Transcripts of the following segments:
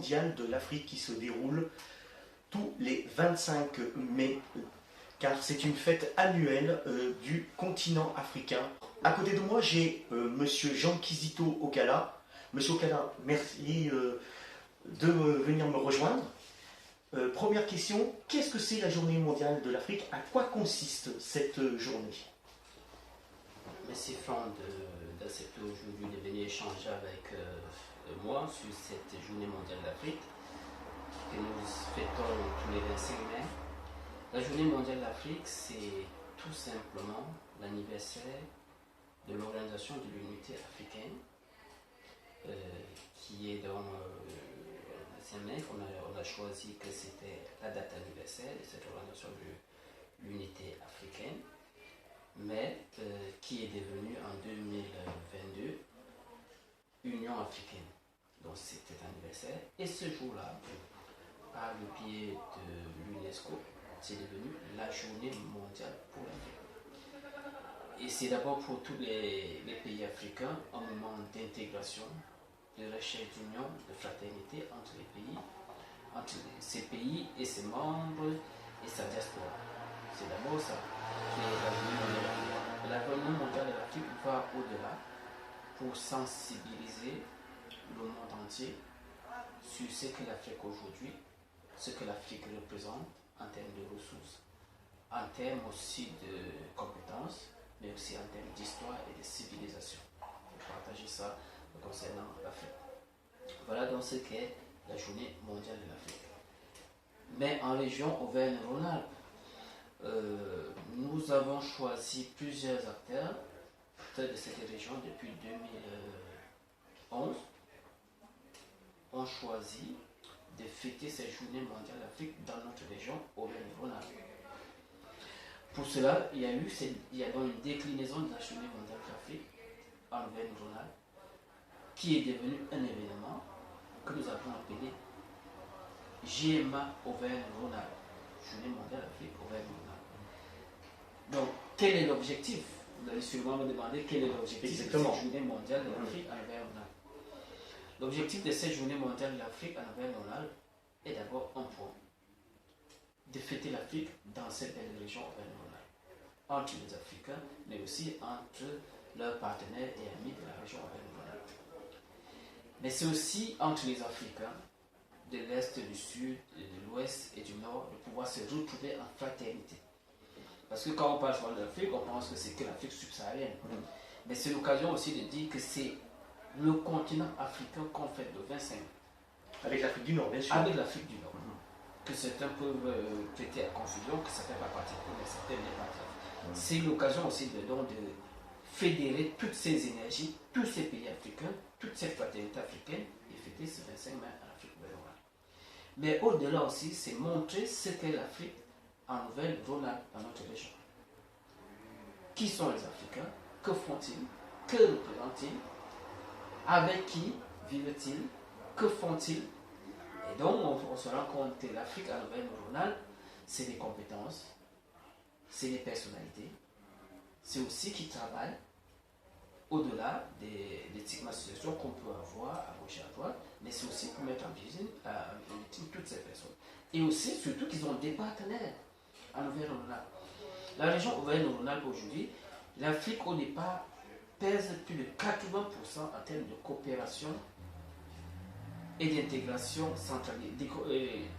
mondiale de l'Afrique qui se déroule tous les 25 mai, car c'est une fête annuelle du continent africain. À côté de moi, j'ai Monsieur Jean Kizito Okala. Monsieur Okala, merci de venir me rejoindre. Première question, qu'est-ce que c'est la journée mondiale de l'Afrique? À quoi consiste cette journée? Merci Franck d'accepter aujourd'hui de venir échanger avec moi sur cette journée mondiale de l'Afrique que nous fêtons tous les 25 mai. La journée mondiale de l'Afrique, c'est tout simplement l'anniversaire de l'Organisation de l'Unité africaine qui est dans le 25 mai. On a choisi que c'était la date anniversaire de cette Organisation de l'Unité africaine, mais qui est devenue en 2022 Union africaine. Donc c'était anniversaire. Et ce jour-là, par le biais de l'UNESCO, c'est devenu la journée mondiale pour l'Afrique. Et c'est d'abord pour tous les pays africains un moment d'intégration, de recherche d'union, de fraternité entre les pays, entre ces pays et ses membres et sa diaspora. C'est d'abord ça qui est la journée mondiale de l'Afrique. La journée mondiale de l'Afrique va au-delà pour sensibiliser le monde entier sur ce que l'Afrique aujourd'hui, ce que l'Afrique représente en termes de ressources, en termes aussi de compétences, mais aussi en termes d'histoire et de civilisation. Pour partager ça concernant l'Afrique. Voilà donc ce qu'est la journée mondiale de l'Afrique. Mais en région Auvergne-Rhône-Alpes, nous avons choisi plusieurs acteurs de cette région depuis 2011. Ont choisi de fêter cette journée mondiale de l'Afrique dans notre région Auvergne-Rhône-Alpes. Pour cela, il y a donc une déclinaison de la journée mondiale de l'Afrique en Auvergne-Rhône-Alpes qui est devenu un événement que nous avons appelé GMA Auvergne-Rhône-Alpes, journée mondiale de l'Afrique Auvergne-Rhône-Alpes. Donc, quel est l'objectif? Vous allez sûrement me demander quel est l'objectif de cette journée mondiale de l'Afrique en Auvergne-Rhône-Alpes. L'objectif de cette journée mondiale de l'Afrique en Auvergne-Rhône-Alpes est d'abord un point, de fêter l'Afrique dans cette belle région Auvergne-Rhône-Alpes, entre les Africains, mais aussi entre leurs partenaires et amis de la région Auvergne-Rhône-Alpes. Mais c'est aussi entre les Africains de l'Est, du Sud, de l'Ouest et du Nord de pouvoir se retrouver en fraternité. Parce que quand on parle souvent de l'Afrique, on pense que c'est que l'Afrique subsaharienne. Mais c'est l'occasion aussi de dire que c'est le continent africain qu'on fête le 25. Avec l'Afrique du Nord, bien sûr. Avec l'Afrique du Nord. Que certains peuvent prêter à confusion, que ça ne fait pas partie de mais ça fait bien partie. C'est l'occasion aussi de fédérer toutes ces énergies, tous ces pays africains, toute cette fraternité africaine et fêter ce 25 mai en Afrique Auvergne-Rhône-Alpes. Mais au-delà aussi, c'est montrer ce qu'est l'Afrique en Auvergne-Rhône-Alpes dans notre région. Qui sont les Africains? Que font-ils? Que représentent-ils? Avec qui vivent-ils? Que font-ils? Et donc, on se rend compte que l'Afrique en Auvergne-Rhône-Alpes, c'est des compétences, c'est des personnalités, c'est aussi qui travaillent au-delà des stigmatisations qu'on peut avoir à gauche et à droite, mais c'est aussi pour mettre en victime toutes ces personnes. Et aussi, surtout, qu'ils ont des partenaires en Auvergne-Rhône-Alpes. La région Auvergne-Rhône-Alpes aujourd'hui, l'Afrique au départ pèse plus de 80% en termes de coopération et d'intégration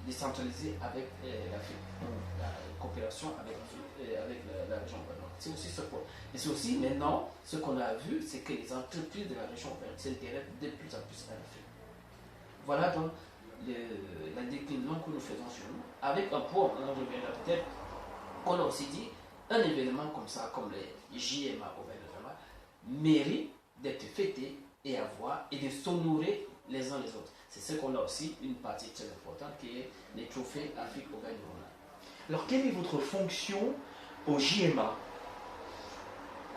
décentralisée avec l'Afrique. La coopération avec la région Auvergne. C'est aussi ce point. Et c'est aussi maintenant, ce qu'on a vu, c'est que les entreprises de la région Auvergne s'intéressent de plus en plus à l'Afrique. Voilà donc la déclinaison que nous faisons sur nous. Avec un point, on reviendra peut-être, on a aussi dit, un événement comme ça, comme les JMA Auvergne-Rhône-Alpes, mérite d'être fêté et à voir et de s'honorer les uns les autres. C'est ce qu'on a aussi, une partie très importante qui est les trophées Afrique Auvergne-Rhône-Alpes. Alors, quelle est votre fonction au JMA?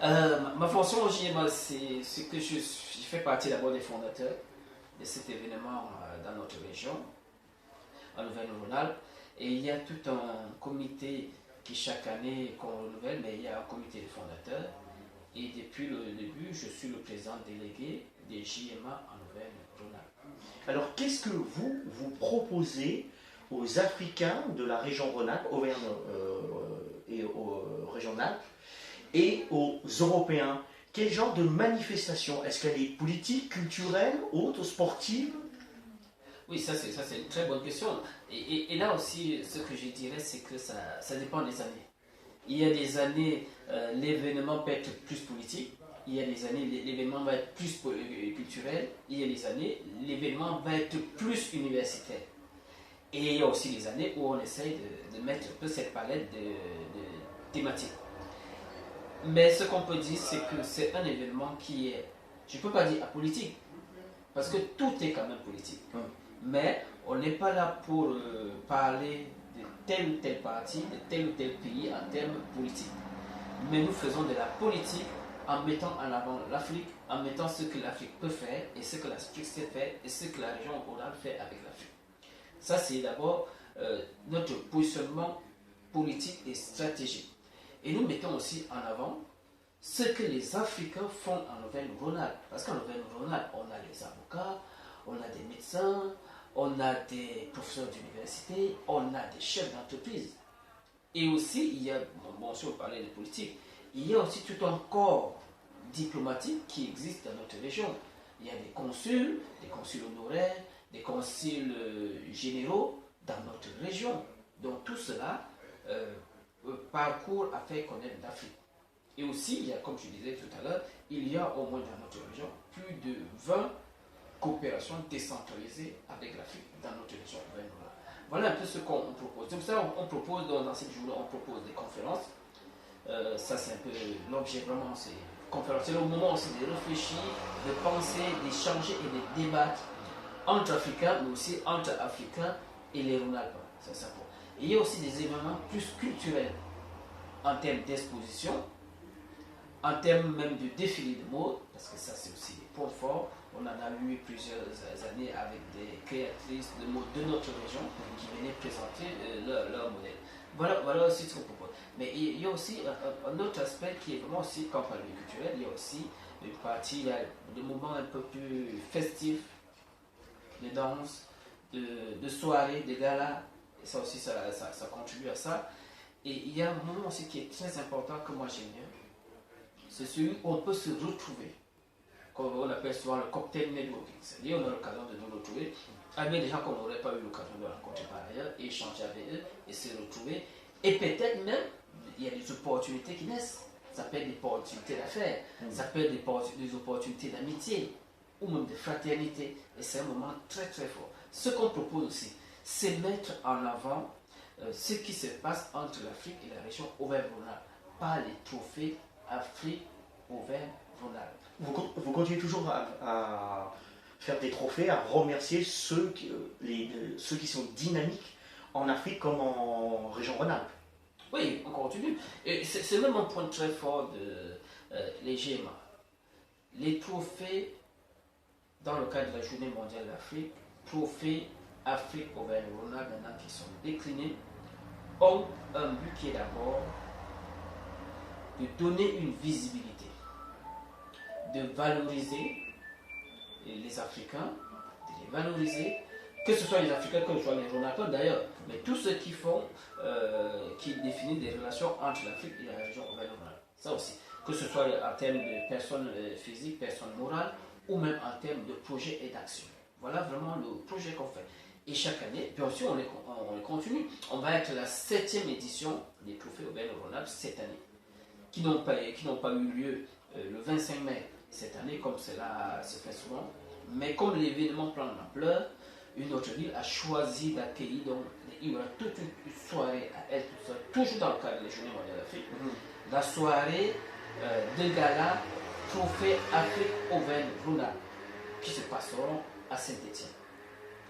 Ma fonction au JMA, c'est que je fais partie d'abord des fondateurs de cet événement dans notre région, en Auvergne-Rhône-Alpes. Et il y a tout un comité qui chaque année qu'on renouvelle, mais il y a un comité de fondateurs. Et depuis le début, je suis le président délégué des JMA en Auvergne-Rhône-Alpes. Alors, qu'est-ce que vous proposez aux Africains de la région Rhône-Alpes, Auvergne et aux Régionales, et aux Européens? Quel genre de manifestation? Est-ce qu'elle est politique, culturelle, haute, sportive? Oui, ça c'est une très bonne question. Et là aussi, ce que je dirais, c'est que ça dépend des années. Il y a des années, l'événement peut être plus politique. Il y a des années, l'événement va être plus culturel. Il y a des années, l'événement va être plus universitaire. Et il y a aussi des années où on essaye de mettre un peu cette palette de thématiques. Mais ce qu'on peut dire, c'est que c'est un événement qui est, je ne peux pas dire apolitique, parce que tout est quand même politique. Mais on n'est pas là pour parler de tel ou tel parti, de tel ou tel pays en termes politiques. Mais nous faisons de la politique en mettant en avant l'Afrique, en mettant ce que l'Afrique peut faire et ce que l'Afrique sait faire et ce que la région rurale fait avec l'Afrique. Ça, c'est d'abord notre positionnement politique et stratégique. Et nous mettons aussi en avant ce que les Africains font en Auvergne-Rhône-Alpes. Parce qu'en Auvergne-Rhône-Alpes, on a les avocats, on a des médecins, on a des professeurs d'université, on a des chefs d'entreprise. Et aussi, il y a, bon, si on parlait de politique, il y a aussi tout un corps diplomatique qui existe dans notre région. Il y a des consuls honoraires, des consuls généraux dans notre région. Donc tout cela parcourt à faire connaître l'Afrique. Et aussi, il y a, comme je disais tout à l'heure, il y a au moins dans notre région plus de 20 coopérations décentralisées avec l'Afrique dans notre région. Voilà un peu ce qu'on propose. Donc ça, on propose dans cette journée, on propose des conférences. Ça, c'est un peu l'objet vraiment, c'est conférence. C'est le moment aussi de réfléchir, de penser, d'échanger et de débattre entre Africains, mais aussi entre Africains et les Rhône-Alpes. C'est ça. Et il y a aussi des événements plus culturels en termes d'exposition, en termes même de défilé de mode, parce que ça, c'est aussi des points forts. On en a eu plusieurs années avec des créatrices de mode de notre région qui venaient présenter leur modèle. Voilà aussi ce qu'on propose. Mais il y a aussi un autre aspect qui est vraiment aussi, quand on parle de culturel, il y a aussi une partie, il y a des moments un peu plus festifs, de danse, de soirées, de galas. Et ça aussi, ça contribue à ça. Et il y a un moment aussi qui est très important que moi j'aime bien. C'est celui où on peut se retrouver. On appelle souvent le cocktail networking. C'est-à-dire on a l'occasion de nous retrouver avec des gens qu'on n'aurait pas eu l'occasion de rencontrer par ailleurs, et échanger avec eux et se retrouver. Et peut-être même, il y a des opportunités qui naissent. Ça peut être des opportunités d'affaires, ça peut être des opportunités d'amitié, ou même de fraternité. Et c'est un moment très très fort. Ce qu'on propose aussi, c'est mettre en avant ce qui se passe entre l'Afrique et la région Auvergne-Rhône-Alpes, par les trophées Afrique Auvergne-Rhône-Alpes. Vous continuez toujours à faire des trophées, à remercier ceux qui sont dynamiques en Afrique comme en région Rhône-Alpes. Oui, on continue. Et c'est même un point très fort de les GMA. Les trophées, dans le cadre de la Journée mondiale de l'Afrique, trophées Afrique Auvergne-Rhône-Alpes maintenant qui sont déclinés, ont un but qui est d'abord de donner une visibilité, de valoriser les Africains, de les valoriser, que ce soit les Africains, que ce soit les Rhône-Alpes d'ailleurs, mais tous ceux qui font, qui définissent des relations entre l'Afrique et la région Auvergne-Rhône-Alpes. Ça aussi, que ce soit en termes de personnes physiques, personnes morales, ou même en termes de projets et d'actions. Voilà vraiment le projet qu'on fait. Et chaque année, bien sûr, on les continue. On va être la 7e édition des trophées Auvergne-Rhône-Alpes cette année, qui n'ont pas eu lieu le 25 mai cette année, comme cela se fait souvent. Mais comme l'événement prend de l'ampleur, une autre ville a choisi d'accueillir, donc il y aura toute une soirée à elle toute seule, toujours dans le cadre des Journées mondiales d'Afrique, la soirée de gala Trophée Afrique Auvergne-Rhône-Alpes, qui se passeront à Saint-Étienne.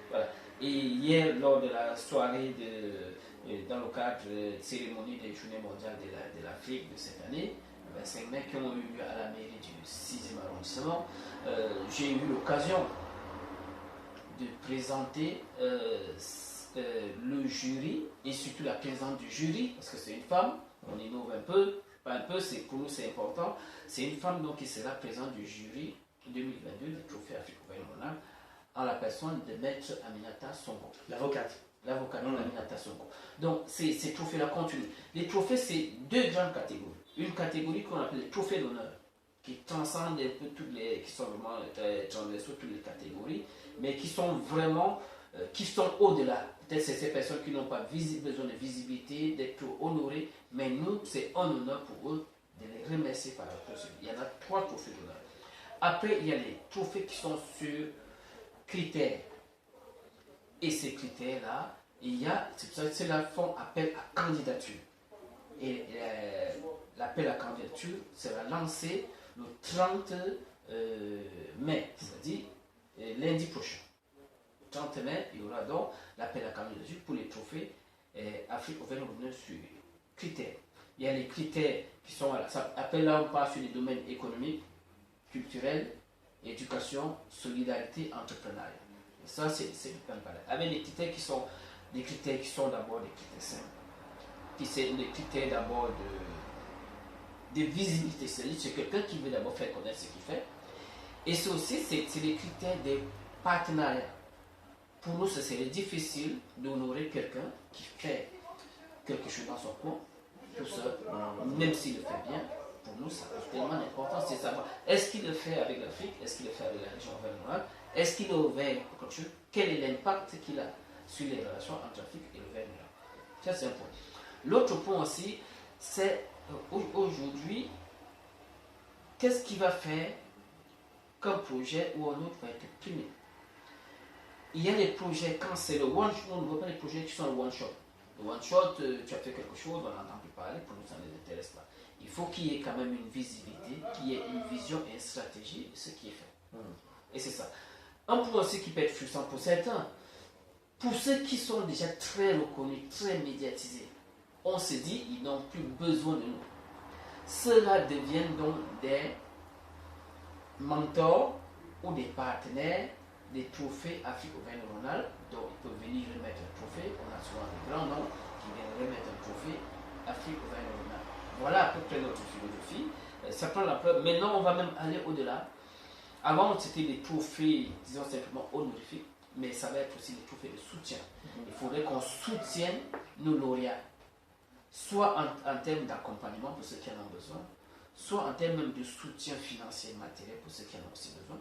Voilà. Et hier, lors de la soirée, dans le cadre de la cérémonie des Journées mondiales de l'Afrique de cette année, le 25 mai, qui ont eu lieu à la mairie du 6e arrondissement, j'ai eu l'occasion de présenter le jury et surtout la présidente du jury, parce que c'est une femme, on innove un peu, pas un peu, pour nous c'est important, c'est une femme donc qui sera présidente du jury 2022 du Trophée Afrique Auvergne-Rhône-Alpes en la personne de Maître Aminata Sonko. L'avocate. L'avocate Aminata Sonko. Donc, ces trophées-là continuent. Les trophées, c'est deux grandes catégories. Une catégorie qu'on appelle les trophées d'honneur, qui transcendent un peu toutes les, qui sont vraiment transversaux toutes les catégories, mais qui sont vraiment, qui sont au-delà. Peut-être c'est ces personnes qui n'ont pas besoin de visibilité, d'être honorées, mais nous, c'est un honneur pour eux de les remercier par rapport à ça. Il y en a 3 trophées d'honneur. Après, il y a les trophées qui sont sur critères. Et ces critères-là, il y a, c'est la font appel à candidature. Et l'appel à candidature sera lancé le 30 mai, c'est-à-dire lundi prochain. Le 30 mai, il y aura donc l'appel à candidature pour les trophées Afrique Auvergne Rhône sur critères. Il y a les critères qui sont, ça appelle là, on part sur les domaines économiques, culturels, éducation, solidarité, entrepreneuriat. Et ça, c'est le plan de palais. Avec les critères qui sont des critères qui sont d'abord des critères simples. Qui c'est des critères d'abord de visibilité. C'est quelqu'un qui veut d'abord faire connaître ce qu'il fait. Et c'est aussi c'est des critères de partenariat. Pour nous, ce serait difficile d'honorer quelqu'un qui fait quelque chose dans son coin, tout seul, même s'il le fait bien. Pour nous, ça a tellement d'importance, c'est savoir, est-ce qu'il le fait avec l'Afrique, est-ce qu'il le fait avec la région auvergnate, est-ce qu'il est ouvert pour quelque chose, quel est l'impact qu'il a sur les relations entre l'Afrique et l'Auvergne. Ça, c'est un point. L'autre point aussi, c'est aujourd'hui, qu'est-ce qu'il va faire comme projet où un autre va être primé. Il y a des projets, quand c'est le one-shot, on ne voit pas les projets qui sont le one-shot. Le one-shot, tu as fait quelque chose, on a entendu parler, pour nous, ça ne les intéresse pas. Il faut qu'il y ait quand même une visibilité, qu'il y ait une vision et une stratégie de ce qui est fait. Et c'est ça. Un point aussi qui peut être frustrant pour certains, pour ceux qui sont déjà très reconnus, très médiatisés, on se dit ils n'ont plus besoin de nous. Ceux-là deviennent donc des mentors ou des partenaires des trophées Afrique Auvergne Rhône, donc ils peuvent venir remettre un trophée. On a souvent des grands noms qui viennent remettre un trophée Afrique Auvergne Rhône. Voilà à peu près notre philosophie. Ça prend la preuve. Maintenant, on va même aller au-delà. Avant, c'était des trophées, disons simplement honorifiques, mais ça va être aussi des trophées de soutien. Il faudrait qu'on soutienne nos lauréats, soit en termes d'accompagnement pour ceux qui en ont besoin, soit en termes même de soutien financier et matériel pour ceux qui en ont aussi besoin,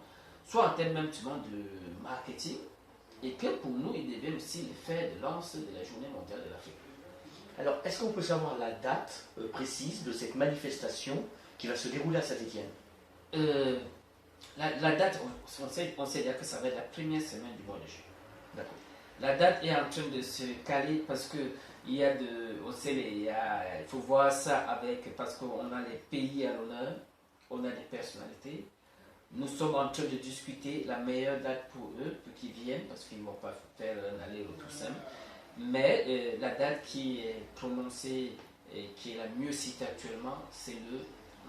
soit en termes même de marketing, et que pour nous, ils deviennent aussi les fers de lance de la Journée mondiale de l'Afrique. Alors, est-ce qu'on peut savoir la date précise de cette manifestation qui va se dérouler à Saint-Étienne? La date, on sait dire que ça va être la première semaine du mois de juillet. D'accord. La date est en train de se caler parce que il faut voir ça avec, parce qu'on a les pays à l'honneur, on a des personnalités. Nous sommes en train de discuter la meilleure date pour eux, pour qu'ils viennent, parce qu'ils ne vont pas faire un aller-retour simple. Mais la date qui est prononcée et qui est la mieux citée actuellement, c'est le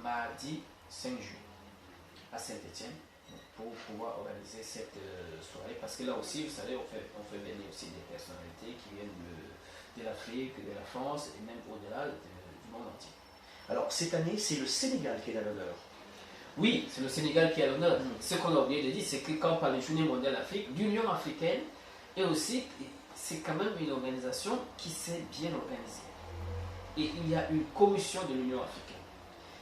mardi 5 juillet à Saint-Étienne, pour pouvoir organiser cette soirée. Parce que là aussi, vous savez, on fait venir aussi des personnalités qui viennent de l'Afrique, de la France et même au-delà du monde entier. Alors, cette année, c'est le Sénégal qui est à l'honneur. Oui, c'est le Sénégal qui est à l'honneur. Ce qu'on a oublié de dire, c'est que quand on parle de Journée mondiale d'Afrique, l'Union africaine est aussi, c'est quand même une organisation qui s'est bien organisée. Et il y a une commission de l'Union africaine.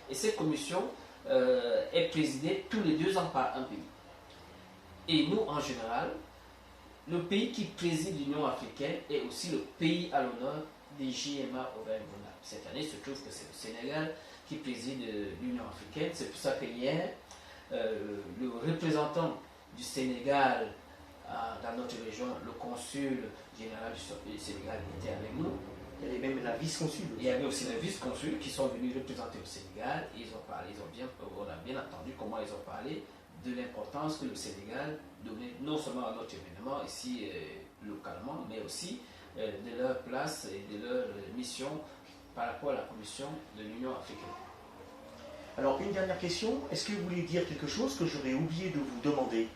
Et cette commission est présidée tous les 2 ans par un pays. Et nous, en général, le pays qui préside l'Union africaine est aussi le pays à l'honneur des JMA Auvergne-Rhône. Cette année, il se trouve que c'est le Sénégal qui préside l'Union africaine. C'est pour ça que hier, le représentant du Sénégal dans notre région, le consul général du Sénégal, était avec nous. Il y avait même la vice-consul. Il y avait aussi les vice-consuls qui sont venus représenter le Sénégal. Et ils ont parlé, on a bien entendu comment ils ont parlé de l'importance que le Sénégal donnait non seulement à notre événement ici localement, mais aussi de leur place et de leur mission par rapport à la Commission de l'Union africaine. Alors, une dernière question. Est-ce que vous voulez dire quelque chose que j'aurais oublié de vous demander?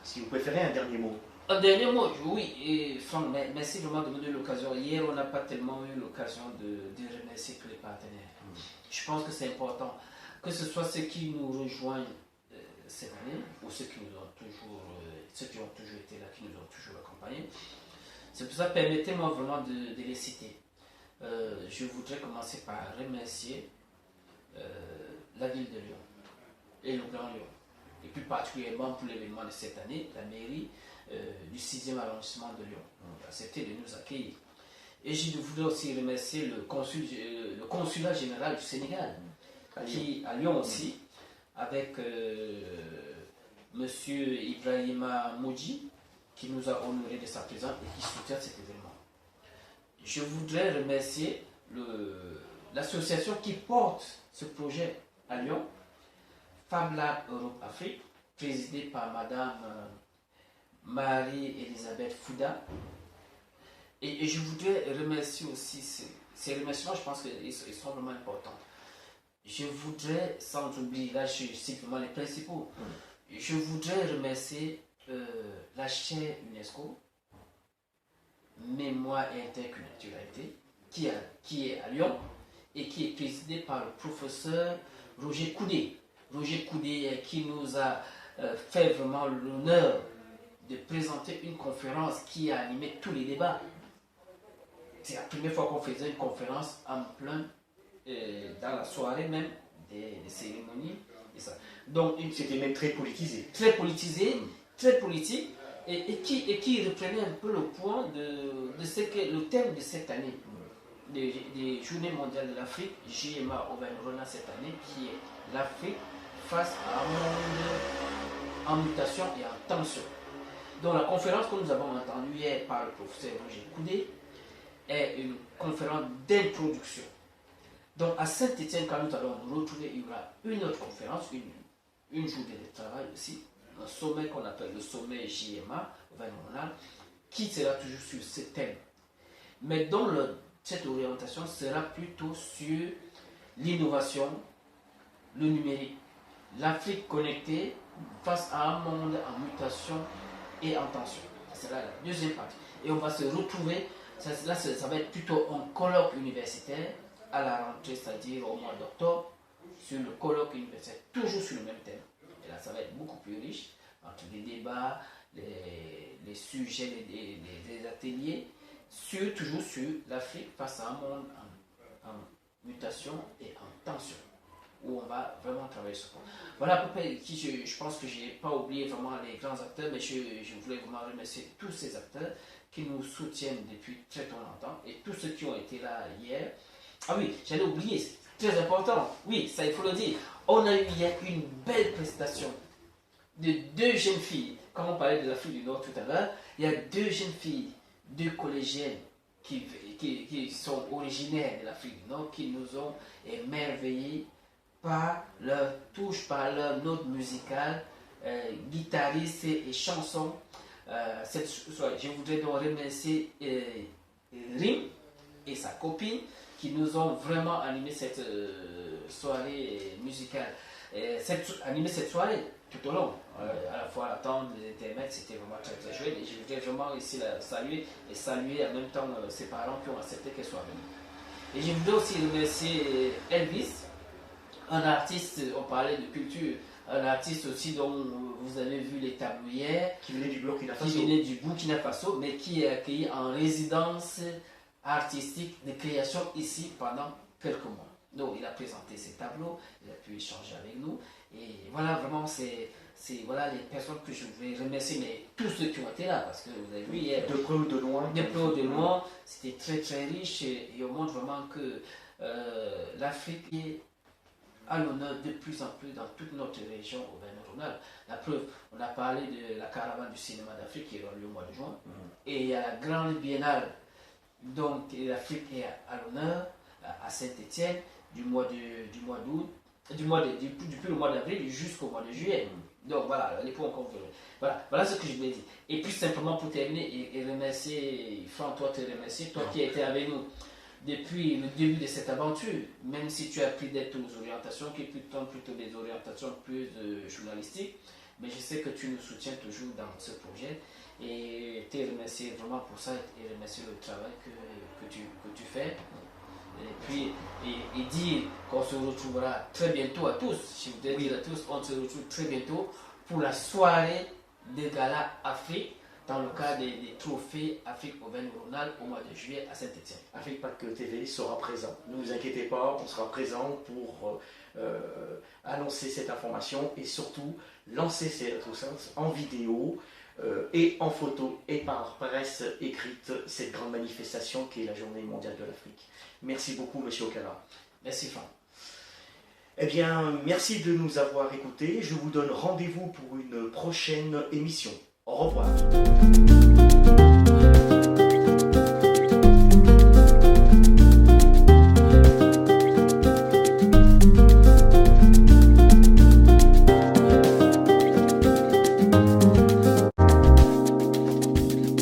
Si vous préférez un dernier mot. Un dernier mot, oui, et Franck, merci vraiment de me donner l'occasion. Hier, on n'a pas tellement eu l'occasion de remercier tous les partenaires. Je pense que c'est important, que ce soit ceux qui nous rejoignent cette année ou ceux qui nous ont toujours ceux qui ont toujours été là, qui nous ont toujours accompagnés. C'est pour ça, permettez-moi vraiment de les citer. Je voudrais commencer par remercier la ville de Lyon et le Grand Lyon, et plus particulièrement pour l'événement de cette année, la mairie du 6e arrondissement de Lyon a accepté de nous accueillir. Et je voudrais aussi remercier le consulat général du Sénégal, qui à Lyon aussi, avec Monsieur Ibrahima Moudji, qui nous a honoré de sa présence et qui soutient cet événement. Je voudrais remercier l'association qui porte ce projet à Lyon, Fab Lab Europe Afrique, présidée par Madame Marie-Elisabeth Fouda. Et je voudrais remercier aussi, ces remerciements, je pense qu'ils sont vraiment importants. Je voudrais, sans oublier, là je cite vraiment les principaux, je voudrais remercier la chaire UNESCO, Mémoire et Interculturalité, qui est à Lyon et qui est présidée par le professeur Roger Coudé. Roger Coudé qui nous a fait vraiment l'honneur de présenter une conférence qui a animé tous les débats. C'est la première fois qu'on faisait une conférence en plein, dans la soirée même, des cérémonies. Et ça. Donc, c'était même très politisé. Très politisé, très politique, et qui reprenait un peu le point de ce que le thème de cette année, des Journées mondiales de l'Afrique, JMA Auvergne-Rhône cette année, qui est l'Afrique face à un monde en mutation et en tension. Donc, la conférence que nous avons entendue hier par le professeur Roger Coudé est une conférence d'introduction. Donc à Saint-Étienne, quand nous allons nous retrouver, il y aura une autre conférence, une journée de travail aussi, un sommet qu'on appelle le sommet JMA, qui sera toujours sur ce thème. Mais dont cette orientation sera plutôt sur l'innovation, le numérique, l'Afrique connectée face à un monde en mutation et en tension. C'est là la deuxième partie. Et on va se retrouver, ça va être plutôt un colloque universitaire à la rentrée, c'est-à-dire au mois d'octobre, sur le colloque universitaire, toujours sur le même thème. Et là, ça va être beaucoup plus riche, entre les débats, les sujets, les ateliers, toujours sur l'Afrique face à un monde en mutation et en tension, où on va vraiment travailler sur ça. Voilà à peu près qui je pense que je n'ai pas oublié vraiment les grands acteurs, mais je voulais vraiment remercier tous ces acteurs qui nous soutiennent depuis très longtemps et tous ceux qui ont été là hier. Ah oui, j'allais oublier, c'est très important. Oui, ça il faut le dire. On a eu hier une belle prestation de deux jeunes filles. Comme on parlait de l'Afrique du Nord tout à l'heure, il y a deux jeunes filles, deux collégiennes qui sont originaires de l'Afrique du Nord, qui nous ont émerveillés par leur touche, par leur note musicale, guitariste et chanson. Je voudrais donc remercier Rim et sa copine qui nous ont vraiment animé cette soirée musicale. Animé cette soirée tout au long, à la fois à l'attente des intermèdes, c'était vraiment très très chouette. Et je voudrais vraiment ici la saluer et saluer en même temps ses parents qui ont accepté qu'elle soit venue. Et je voudrais aussi remercier Elvis, un artiste, on parlait de culture, un artiste aussi dont vous avez vu les tableaux hier, qui venait du Burkina Faso. Qui venait du Burkina Faso, mais qui est accueilli en résidence artistique de création ici pendant quelques mois. Donc il a présenté ses tableaux, il a pu échanger avec nous, et voilà vraiment c'est voilà les personnes que je voulais remercier, mais tous ceux qui ont été là, parce que vous avez vu hier, de près ou de loin, c'était très très riche, et on montre vraiment que l'Afrique est à l'honneur de plus en plus dans toute notre région auvergne-rhône-alpes. La preuve, on a parlé de la caravane du cinéma d'Afrique qui aura lieu au mois de juin, et il y a la grande biennale, donc l'Afrique est à l'honneur à Saint-Étienne depuis le mois d'avril jusqu'au mois de juillet. Donc voilà, les points qu'on veut. Voilà ce que je voulais dire. Et puis simplement pour terminer et remercier, Franck, toi qui as été avec nous depuis le début de cette aventure, même si tu as pris d'autres orientations qui sont plutôt des orientations plus journalistiques, mais je sais que tu nous soutiens toujours dans ce projet et te remercier vraiment pour ça et remercier le travail que tu fais. Et puis et dire qu'on se retrouvera très bientôt à tous. Je voudrais dire à tous, on se retrouve très bientôt pour la soirée des galas Afrique dans le cadre des trophées Afrique Auvergne-Rhône-Alpes au mois de juillet à Saint-Étienne. Afrique TV sera présent. Ne vous inquiétez pas, on sera présent pour annoncer cette information et surtout lancer cette en vidéo et en photo et par presse écrite cette grande manifestation qui est la Journée mondiale de l'Afrique. Merci beaucoup, Monsieur Okara. Merci, Franck. Eh bien, merci de nous avoir écoutés. Je vous donne rendez-vous pour une prochaine émission. Au revoir.